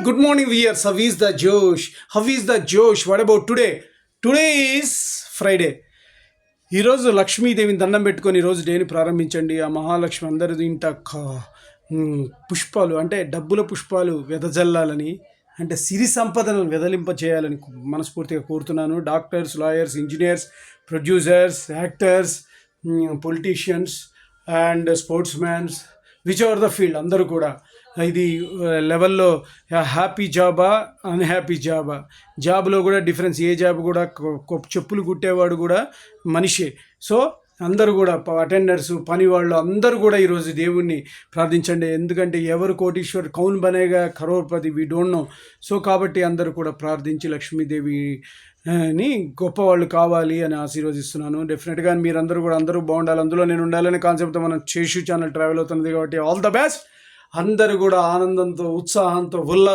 Good morning, viewers. How is the Josh? How is the Josh? What about today? Today is Friday. ఈరోజు లక్ష్మీదేవిని దండం పెట్టుకొని ఈరోజు డేని ప్రారంభించండి. ఆ మహాలక్ష్మి అందరి ఇంట పుష్పాలు అంటే డబ్బుల పుష్పాలు వెదజల్లాలని, అంటే సిరి సంపదలను వెదలింప చేయాలని మనస్ఫూర్తిగా కోరుతున్నాను. Doctors, lawyers, engineers, producers, actors, politicians and sports mans, whichever the field, అందరూ కూడా ఇది లెవెల్లో హ్యాపీ జాబా, అన్హ్యాపీ జాబా, జాబ్లో కూడా డిఫరెన్స్. ఏ జాబ్ కూడా చెప్పులు కుట్టేవాడు కూడా మనిషే. సో అందరూ కూడా అటెండర్స్, పని వాళ్ళు అందరూ కూడా ఈరోజు దేవుణ్ణి ప్రార్థించండి. ఎందుకంటే ఎవరు కోటీశ్వర్, Kaun Banega Crorepati, we don't know. So కాబట్టి అందరూ కూడా ప్రార్థించి లక్ష్మీదేవిని గొప్పవాళ్ళు కావాలి అని ఆశీర్వదిస్తున్నాను. డెఫినెట్గా మీరందరూ కూడా అందరూ బాగుండాలి, అందులో నేను ఉండాలనే కాన్సెప్ట్తో మనం చేషు ఛానల్ ట్రావెల్ అవుతున్నది. కాబట్టి ఆల్ ద బెస్ట్. అందరూ కూడా ఆనందంతో, ఉత్సాహంతో, ఉల్లాసంతో